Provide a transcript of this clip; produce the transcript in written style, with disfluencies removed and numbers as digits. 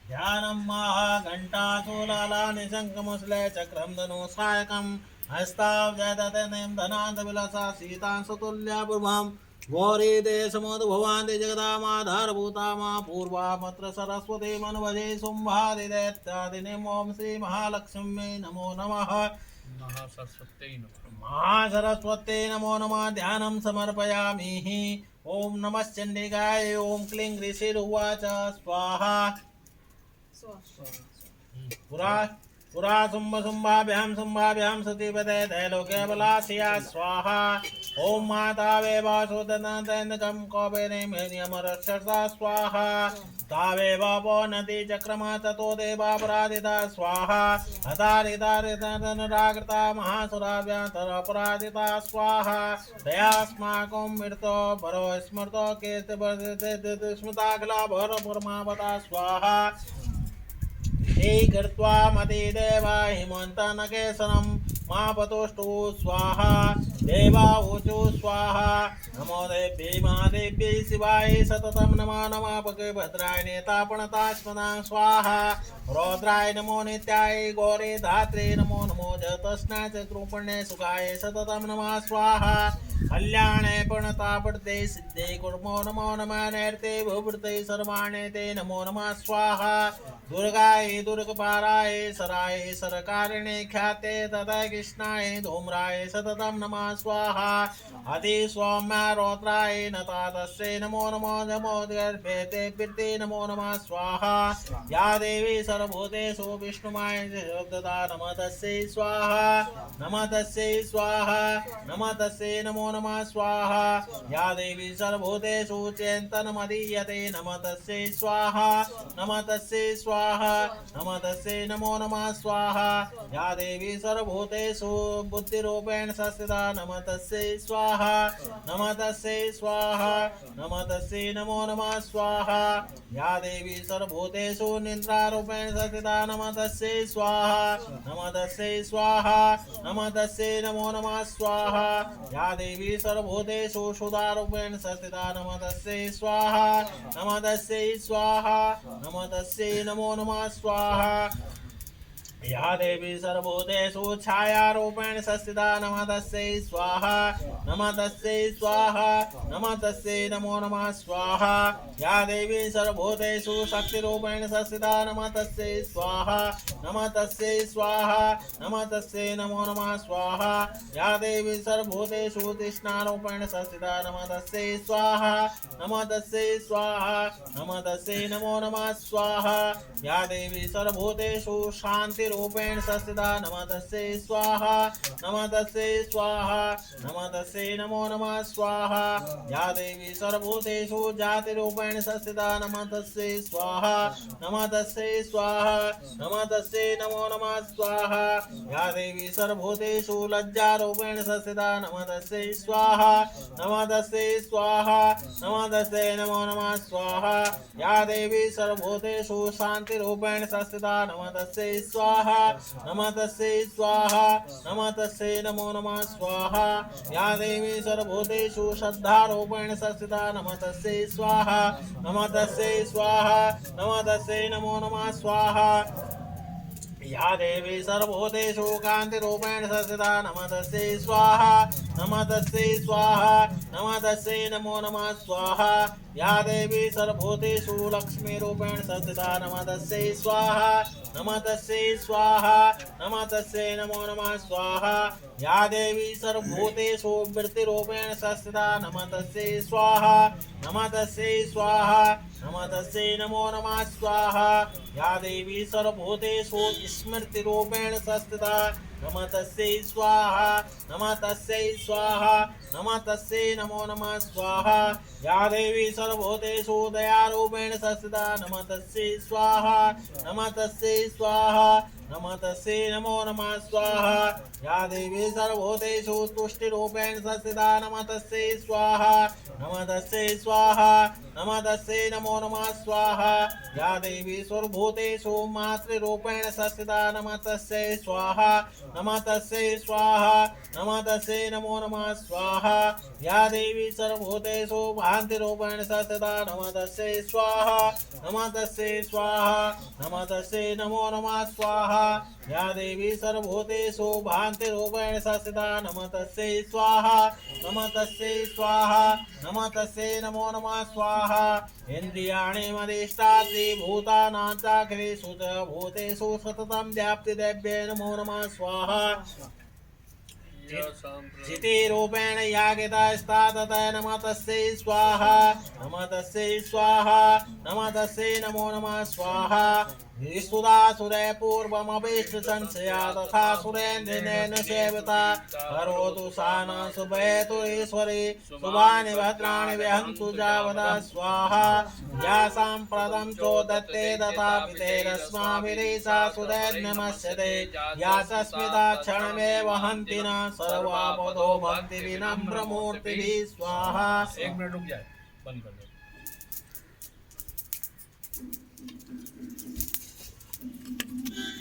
ध्यानं महा घण्टाचूलाला निशङ्कमुसले चक्रं धनुसायकं हस्ताब्जदतनिं धनान्तविलसा सीतां सतुल्या ब्रुवां गौरी देशमुद्भवान्ति जगदामाधारभूता मा पूर्वामत्र सरस्वती मन्वजे शुम्भादिदैत्यादिनीं ॐ श्रीमहालक्ष्मी नमो नमः महासरस्वत्यै नमो नमः ध्यानं समर्पयामि ॐ नमश्चण्डिकाय ॐ क्लीं ऋषिरुवाच स्वाहा पुरा पुरा शुम्भाभ्यां सतीपते दैलोके बलासिया स्वाहा ॐ माता वे वासुदनन्दकं कौबेनेमरक्षसा स्वाहा तावेव नदी चक्रमा ततो देवापराधिता स्वाहा हतारितारितनराकृता महासुराभ्यन्तरपराधिता स्वाहा दयास्माकं मृतो भरो स्मृतो कीर्तिवर्धिते स्मृताखिला भरो परमावता स्वाहा हे कृत्वा मतिदेवा हिमन्तनकेशरं मा पतुष्टु स्वाहा देवाऊचु स्वाहा नमो देव्यै महादेव्यै शिवाय सततं नमो नमः भद्राय नेतापणतास्मदां स्वाहा रौद्राय नमो नित्याय गौरी धात्रे नमो नमो जतस्नाय चतुर्पण्ये सुखाय सततं नमः स्वाहा कल्याणे प्रणतापडते सिद्धे कुर्मो नमो नमः नैर्ते भूवृते सर्वाणे ते नमो नमः स्वाहा दुर्गाय दुर्गपाराय सराय सरकारिणे ख्याते तथा कृष्णाय धूम्राय सततं नमः स्वाहा अति सौम्या रौद्राय नतातस्यै नमो नमो नमोदर्भेते पिते नमो नमः स्वाहा या देवी सर्वभूतेषु विष्णुमाय शब्ददा नमः तस्यै स्वाहा नमः तस्यै स्वाहा नमः तस्यै नमो नमः स्वाहा या देवी सर्वभूतेषु चेन्तनमदीयते नमः तस्यै स्वाहा नमः तस्यै स्वाहा नमः तस्यै नमो नमः स्वाहा या देवी सर्वभूतेषु बुद्धिरूपेण संस्थिता नमः तस्यै स्वाहा नमः तस्यै स्वाहा नमः तस्यै नमो नमः स्वाहा या देवी सर्वभूतेषु निद्रारूपेण संस्थिता नमः तस्यै स्वाहा नमः तस्यै स्वाहा नमः तस्यै नमो नमः स्वाहा या देवी सर्वभूतेषु क्षुधारूपेण संस्थिता नमः तस्यै स्वाहा नमः तस्यै स्वाहा नमः तस्यै नमो नमः स्वाहा या देवी सर्वभूतेषु छायारूपेण संस्थिता नमः तस्यै स्वाहा नमः तस्यै स्वाहा नमः तस्यै नमो नमः स्वाहा या देवी सर्वभूतेषु शक्तिरूपेण संस्थिता नमः तस्यै स्वाहा नमः तस्यै स्वाहा नमः तस्यै नमो नमः स्वाहा या देवी सर्वभूतेषु तृष्णारूपेण संस्थिता नमः तस्यै स्वाहा नमः तस्यै स्वाहा नमः तस्यै नमो नमः स्वाहा या देवी सर्वभूतेषु शान्ति रूपेण संस्थिता नमः तस्यै स्वाहा नमः तस्यै स्वाहा नमः तस्यै नमो नमः स्वाहा या देवी सर्वभूतेषु जातिरूपेण संस्थिता नमः तस्यै स्वाहा नमः तस्यै स्वाहा नमः तस्यै नमो नमः स्वाहा या देवी सर्वभूतेषु लज्जारूपेण संस्थिता नमः तस्यै स्वाहा नमः तस्यै स्वाहा नमः तस्यै नमो नमः स्वाहा या देवी सर्वभूतेषु शान्तिरूपेण संस्थिता नमः तस्यै स्वाहा नमः तस्यै स्वाहा नमः तस्यै नमो नमः स्वाहा या देवी सर्वभूतेषु श्रद्धारूपेण संस्थिता नमः तस्यै स्वाहा नमः तस्यै स्वाहा नमः तस्यै नमो नमः स्वाहा या देवी सर्वभूतेषु कान्तिरूपेण संस्थिता नमः तस्यै स्वाहा नमः तस्यै स्वाहा नमः तस्यै नमो नमः स्वाहा या देवी सर्वभूतेषु लक्ष्मीरूपेण संस्थिता नमः तस्यै स्वाहा नमः तस्यै स्वाहा नमः तस्यै नमो नमः स्वाहा या देवी सर्वभूतेषु वृत्तिरूपेण संस्थिता नमः तस्यै स्वाहा नमः तस्यै स्वाहा नमः तस्यै नमो नमः स्वाहा या देवी सर्वभूतेषु स्मृतिरूपेण संस्थिता नमः तस्यै स्वाहा नमः तस्यै स्वाहा नमः तस्यै नमो नमः स्वाहा या देवी सर्वभूतेषु दयारूपेण संस्थिता नमः तस्यै स्वाहा नमः तस्यै स्वाहा नमः तस्यै नमो नमः स्वाहा या देवी सर्वभूतेषु तुष्टिरूपेण संस्थिता नमः तस्यै स्वाहा नमः तस्यै स्वाहा नमः तस्यै नमो नमः स्वाहा या देवी सर्वभूतेषु मातृरूपेण संस्थिता नमः तस्यै स्वाहा नमः तस्यै स्वाहा नमः तस्यै नमो नमः स्वाहा या देवी सर्वभूतेषु भान्तिरूपेण संस्थिता नमः तस्यै स्वाहा नमः तस्यै स्वाहा नमः तस्यै नमो नमः स्वाहा या देवी सर्वभूतेषु भान्तिरूपेण संस्थिता नमः तस्यै स्वाहा नमः तस्यै स्वाहा नमः तस्यै नमो नमः स्वाहा इन्द्रियाणि मदिष्टात्रि भूतानां चाखिलेषु च भूतेषु सततं व्याप्तिदेव्ये नमो नमः स्वाहा चितिरूपेण यागितास्तातत नमः तस्यै स्वाहा नमः तस्यै स्वाहा नमः तस्यै नमो नमः स्वाहा सुरासुरे पूर्वमभीष्टसंशया तथा सुरेन्द्रेण सेविता करोतु सा न शुभेतुरीश्वरी शुभानि भद्राणि वहन्तु जावदा स्वाहा या साम्प्रतं चोदत्ते तथा पितेरस्माभिरीशा सुरैर्नमस्यते या सस्मिता क्षणमेव हन्ति न सर्वापदो भक्ति विनम्रमूर्तिभिः स्वाहा। 1 मिनट रुक जाए, बंद कर दो।